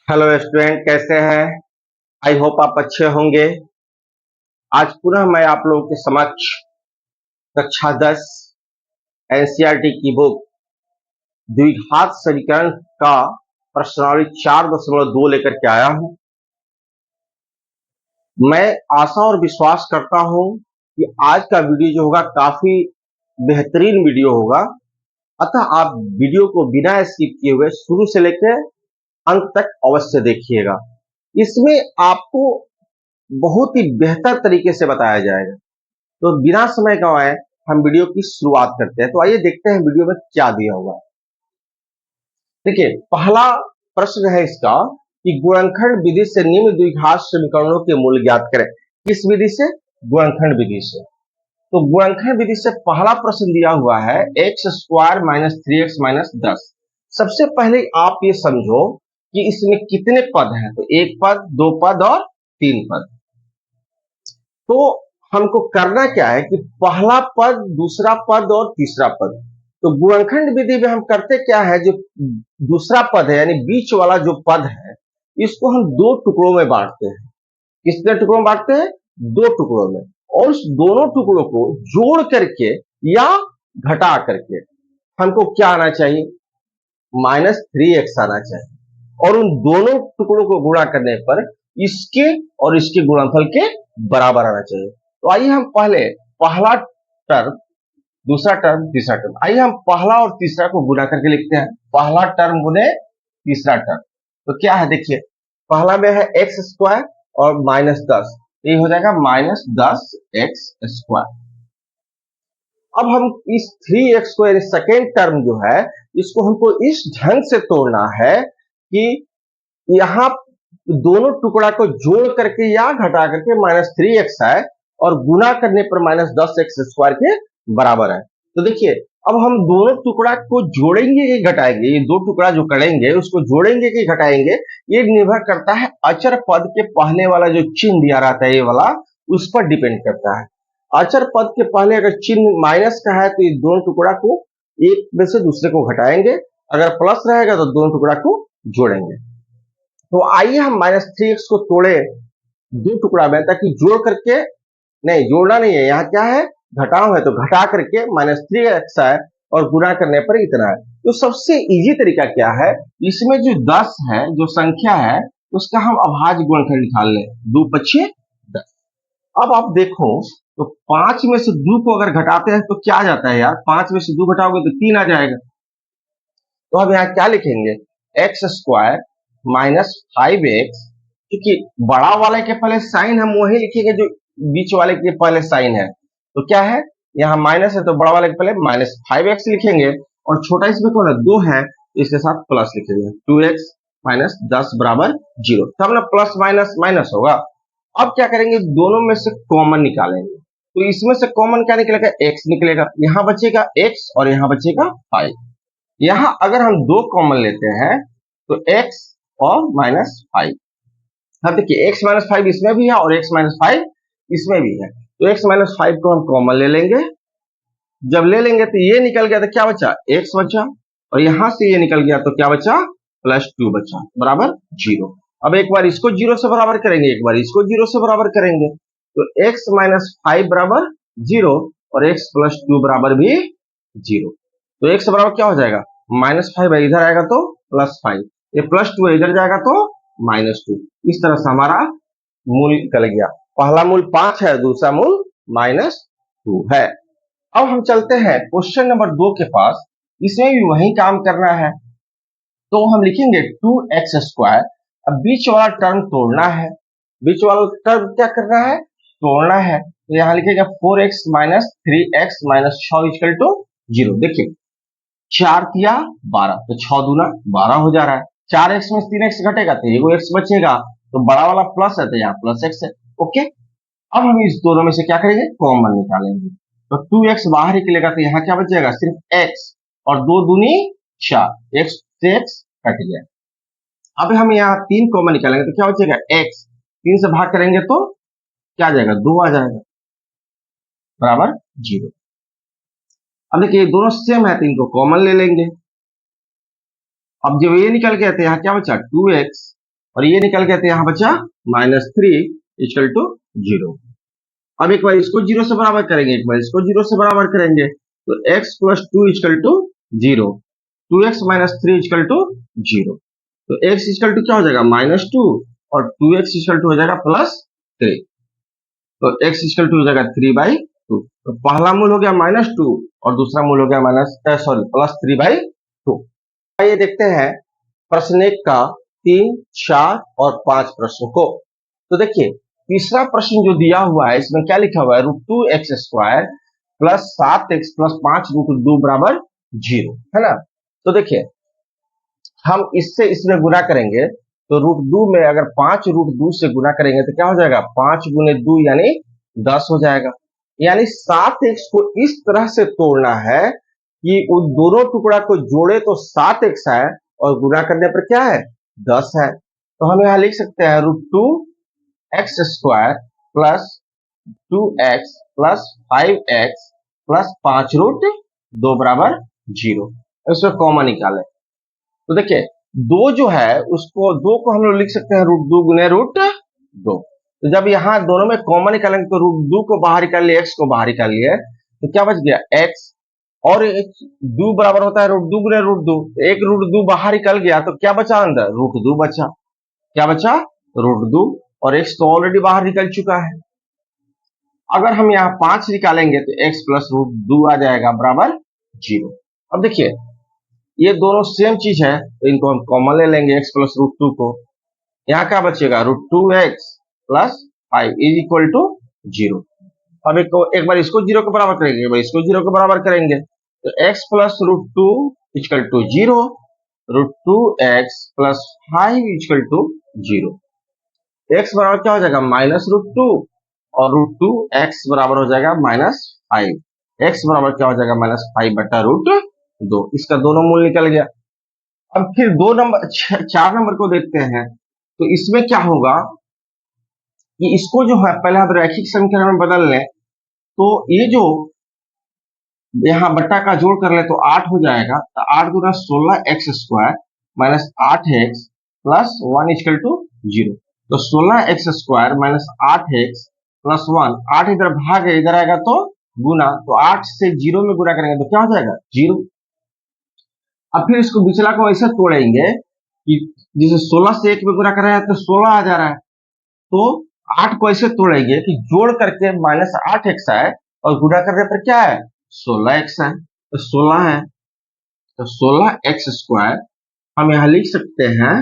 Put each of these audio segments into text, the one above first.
Hello student, कैसे हैं? I hope आप अच्छे होंगे। आज पुनः मैं आप लोगों के समक्ष कक्षा 10 एनसीईआरटी की बुक द्विघात समीकरण का प्रश्नावली 4.2 लेकर के आया हूं। मैं आशा और विश्वास करता हूं कि आज का वीडियो जो होगा काफी बेहतरीन वीडियो होगा। अतः आप वीडियो को बिना स्किप किए हुए शुरू से लेकर अंत तक अवश्य देखिएगा। इसमें आपको बहुत ही बेहतर तरीके से बताया जाएगा। तो बिना समय गंवाए हम वीडियो की शुरुआत करते हैं। तो आइए देखते हैं वीडियो में क्या दिया हुआ है। देखिए, पहला प्रश्न है इसका कि गुणनखंड विधि से निम्न द्विघात समीकरणों के मूल ज्ञात करें। किस विधि से? गुणनखंड विधि से। तो गुणनखंड विधि से पहला प्रश्न दिया हुआ है x square minus 3x minus 10। सबसे पहले आप ये समझो कि इसमें कितने पद हैं। तो एक पद, दो पद और तीन पद। तो हमको करना क्या है कि पहला पद, दूसरा पद और तीसरा पद। तो गुणनखंड विधि में हम करते क्या है, जो दूसरा पद है यानी बीच वाला जो पद है, इसको हम दो टुकड़ों में बांटते हैं। कितने टुकड़ों में बांटते हैं? दो टुकड़ों में। और उस दोनों टुकड़ों को जोड़ करके या घटा करके हमको क्या आना चाहिए? -3x आना चाहिए। और उन दोनों टुकड़ों को गुणा करने पर इसके और इसके गुणनफल के बराबर आना चाहिए। तो आइए हम पहले पहला टर्म, दूसरा टर्म, तीसरा टर्म, आइए हम पहला और तीसरा को गुणा करके लिखते हैं। पहला टर्म गुने तीसरा टर्म। तो क्या है देखिए, पहला में है एक्स स्क्वायर और -10, ये हो जाएगा -10x²। अब हम इस 3x को यानी सेकेंड टर्म जो है, इसको हमको इस ढंग से तोड़ना है कि यहां दोनों टुकड़ा को जोड़ करके या घटा करके -3x आए और गुना करने पर -10x² के बराबर है। तो देखिए, अब हम दोनों टुकड़ा को जोड़ेंगे कि घटाएंगे, ये दो टुकड़ा जो करेंगे उसको जोड़ेंगे कि घटाएंगे, ये निर्भर करता है अचर पद के पहले वाला जो चिन्ह दिया रहता है, ये वाला, उस पर डिपेंड करता है। अचर पद के पहले अगर चिन्ह माइनस का है तो ये दोनों टुकड़ा को एक में से दूसरे को घटाएंगे, अगर प्लस रहेगा तो दोनों टुकड़ा को जोड़ेंगे। तो आइए हम -3x को तोड़े दो टुकड़ा में, ताकि जोड़ करके, नहीं जोड़ना नहीं है, यहाँ क्या है, घटाव है, तो घटा करके -3x आए और गुणा करने पर इतना है। तो सबसे इजी तरीका क्या है, इसमें जो 10 है, जो संख्या है, उसका हम अभाज्य गुणनखंड निकाल लें। 2 पक्षे 10। अब आप देखो, तो 5 में से 2 को अगर घटाते हैं तो क्या आ जाता है यार? 5 में से 2 घटाओगे तो 3 आ जाएगा। तो अब यहाँ क्या लिखेंगे? x² माइनस 5x, क्योंकि बड़ा वाले के पहले साइन हम वही लिखेंगे जो बीच वाले के पहले साइन है। तो क्या है, यहाँ माइनस है तो बड़ा वाले के पहले -5x लिखेंगे, और छोटा इसमें कौन है, 2 है, तो इसके साथ प्लस लिखेंगे। 2x माइनस 10 बराबर 0। तब ना प्लस माइनस माइनस होगा। अब क्या करेंगे, दोनों में से कॉमन निकालेंगे। तो इसमें से कॉमन क्या निकलेगा? x निकलेगा। यहाँ बचेगा x और यहाँ बचेगा 5। यहाँ अगर हम दो कॉमन लेते हैं तो x और -5। अब देखिए, x - 5 इसमें भी है और x - 5 इसमें भी है। तो x - 5 को हम कॉमन ले लेंगे। जब ले लेंगे तो ये निकल गया, तो क्या बचा? x बचा। और यहां से ये निकल गया तो क्या बचा? +2 बचा, बराबर 0। अब एक बार इसको 0 से बराबर करेंगे, एक बार इसको 0 से बराबर करेंगे। तो x - 5 बराबर 0 और x +2 बराबर भी 0। तो x बराबर क्या हो जाएगा? -5 है, इधर आएगा तो +5, ये +2 है, इधर जाएगा तो -2। इस तरह से हमारा मूल निकल गया। पहला मूल 5 है, दूसरा मूल -2 है। अब हम चलते हैं क्वेश्चन नंबर 2 के पास। इसमें भी वही काम करना है। तो हम लिखेंगे 2x²। अब बीच वाला टर्म तोड़ना है। बीच वाला टर्म क्या करना है? तोड़ना है। तो यहाँ लिखेगा 4x माइनस 3x माइनस 6 = 0। देखिए, 4 तिया 12, तो 6 दूना 12 हो जा रहा है। 4x में 3x घटेगा तो एगो x बचेगा, तो बड़ा वाला प्लस है तो यहाँ +x है। ओके, अब हम इस दोनों में से क्या करेंगे? कॉमन निकालेंगे। तो 2x बाहर निकलेगा तो यहाँ क्या बचेगा? सिर्फ x, और 2 दूनी 4, x से x कट गया। अब हम यहाँ 3 कॉमन निकालेंगे तो क्या बचेगा? x। 3 से भाग करेंगे तो क्या आ जाएगा? 2 आ जाएगा, बराबर 0। अब देखिए, दोनों सेम है तो इनको कॉमन ले लेंगे। अब जब ये निकल गया तो यहाँ क्या बचा? 2x और ये निकल गया, तो यहाँ बचा -3 इक्वल टू 0। अब एक बार इसको 0 से बराबर करेंगे, एक बार इसको 0 से बराबर करेंगे, तो x plus 2 equal to 0, 2x minus 3 equal to 0। तो x इक्वल टू क्या हो जाएगा -2 और 2x इक्वल टू हो जाएगा +3। तो x इक्वल टू हो जाएगा 3/2। तो पहला मूल हो गया -2 और दूसरा मूल हो गया +3/2। आइए देखते हैं प्रश्न 1 का 3, 4 और 5 प्रश्न को। तो देखिए तीसरा प्रश्न जो दिया हुआ है इसमें क्या लिखा हुआ है, √2x² प्लस 7x प्लस 5 √2 बराबर 0, है ना। तो देखिए हम इससे इसमें गुना करेंगे, तो √2 में अगर 5 √2 से गुना करेंगे तो क्या हो जाएगा, 5 गुने 2 यानी 10 हो जाएगा। यानी 7x को इस तरह से तोड़ना है कि उन दोनों टुकड़ा को जोड़े तो 7x है और गुना करने पर क्या है, 10 है। तो हम यहां लिख सकते हैं √2x² plus 2x plus 5x plus 5 √2 बराबर 0। इसमें कॉमन निकालें, तो देखिए 2 जो है उसको 2 को हम लोग लिख सकते हैं √2 गुने √2। तो जब यहाँ दोनों में कॉमन निकालेंगे तो √2 को बाहर निकाल लिए, x को बाहर निकाल लिए, तो क्या बच गया x, और 2 बराबर होता है √2 गुने √2। एक √2 बाहर निकल गया तो क्या बचा अंदर, √2 बचा। क्या बचा, √2, और x तो ऑलरेडी बाहर निकल चुका है। अगर हम यहाँ 5 निकालेंगे तो x प्लस √2 आ जाएगा बराबर 0। अब देखिए ये दोनों सेम चीज है, तो इनको हम कॉमन ले लेंगे, x प्लस √2 को। यहाँ क्या बचेगा, √2x plus 5 is equal to 0। अब एक बार इसको 0 के बराबर करेंगे, एक बार इसको 0 के बराबर करेंगे, तो x plus √2 equal to 0, √2x plus 5 equal to 0। x बराबर क्या हो जाएगा, -√2, और √2x बराबर हो जाएगा -5। x बराबर क्या हो जाएगा, -5 बटा √2। इसका दोनों मूल निकल गया। अब फिर 4 नंबर को देखते हैं, तो इसमें क्या होगा कि इसको जो है पहले हम रैखिक समीकरण में बदल लें, तो ये जो यहाँ बट्टा का जोड़ कर ले तो 8 हो जाएगा, तो 8 गुना 16x² minus 8x plus 1 equal to 0। तो 16x² माइनस 8x प्लस 1, 8 इधर भाग है, इधर आएगा तो गुना, तो 8 से 0 में गुना करेंगे तो क्या हो जाएगा, 0। अब फिर इसको बिचला को ऐसे तोड़ेंगे कि जैसे 16 से 1 में गुना कर रहे हैं तो 16 आ जा रहा है, तो 8 को ऐसे तोड़ेंगे कि जोड़ करके -8x आए और गुना करने पर क्या है, 16x है, तो 16 है, तो 16x² हम यहां लिख सकते हैं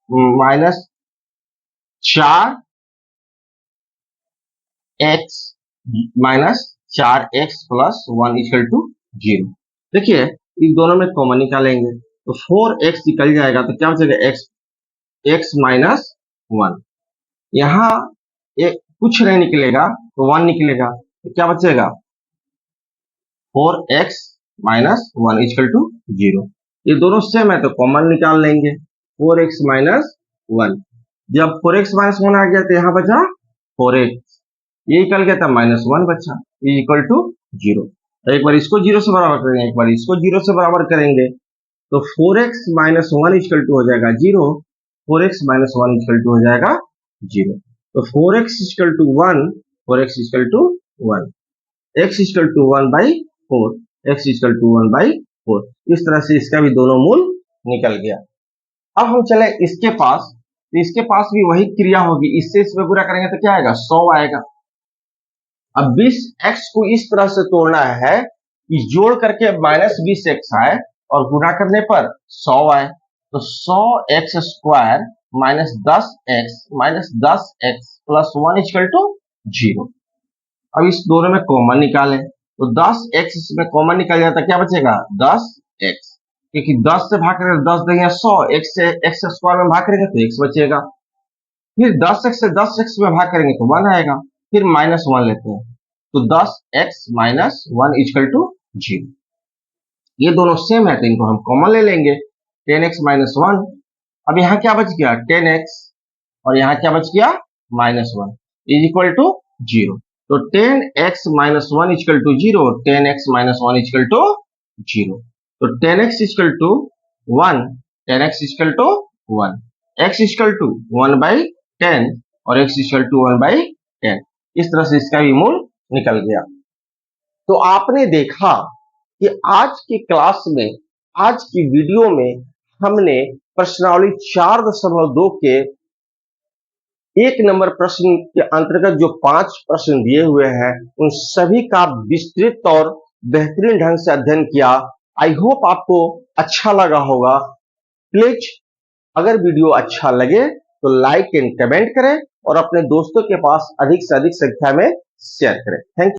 -4x minus 4x plus 1 equal to 0। देखिए इस दोनों में कॉमन निकालेंगे तो 4x निकल जाएगा, तो क्या बचेगा, x माइनस 1। यहाँ कुछ नहीं निकलेगा तो 1 निकलेगा, तो क्या बचेगा, 4x माइनस 1 इक्वल टू 0। ये दोनों सेम है तो कॉमन निकाल लेंगे, 4x माइनस 1। जब 4x माइनस 1 आ गया तो यहाँ बचा 4x, ये निकल गया था -1 बचा, इक्वल टू 0। तो एक बार इसको 0 से बराबर करेंगे, एक बार इसको 0 से बराबर करेंगे, तो 4x माइनस 1 इक्वल टू हो जाएगा 0, 4x माइनस 1 इक्वल टू हो जाएगा 0। तो 4x equal to 1, 4x equal to 1, x equal to 1/4, x equal to 1/4। इस तरह से इसका भी दोनों मूल निकल गया। अब हम चले इसके पास, तो इसके पास भी वही क्रिया होगी, इससे इसमें गुणा करेंगे तो क्या आएगा, 100 आएगा। अब 20x को इस तरह से तोड़ना है कि जोड़ करके -20x आए और गुणा करने पर 100 आए, तो 100x² minus 10x plus 1 equal to 0। अब इस दोनों में कॉमन निकालें, तो 10x इसमें कॉमन निकल जाता, क्या बचेगा, 10x, क्योंकि 10 से भाग करेंगे 10 देंगे 100, x से x² में भाग करेंगे तो x बचेगा, फिर 10x से 10x में भाग करेंगे तो 1 आएगा, फिर -1 लेते हैं, तो 10x माइनस 1 इक्वल टू 0। ये दोनों सेम है तो इनको हम कॉमन ले लेंगे, 10x माइनस 1। अब यहाँ क्या बच गया, 10x, और यहाँ क्या बच गया, -1 इज इक्वल टू 0। तो 10x minus 1 equal to 0, 10x minus 1 equal to 0। तो 10x equal to 1, 10x equal to 1, x equal to 1/10 और x इक्वल टू 1/10। इस तरह से इसका भी मूल निकल गया। तो आपने देखा कि आज की क्लास में, आज की वीडियो में हमने प्रश्नावली 4.2 के 1 नंबर प्रश्न के अंतर्गत जो 5 प्रश्न दिए हुए हैं उन सभी का विस्तृत और बेहतरीन ढंग से अध्ययन किया। आई होप आपको अच्छा लगा होगा। प्लीज अगर वीडियो अच्छा लगे तो लाइक एंड कमेंट करें और अपने दोस्तों के पास अधिक से अधिक संख्या में शेयर करें। Thank you.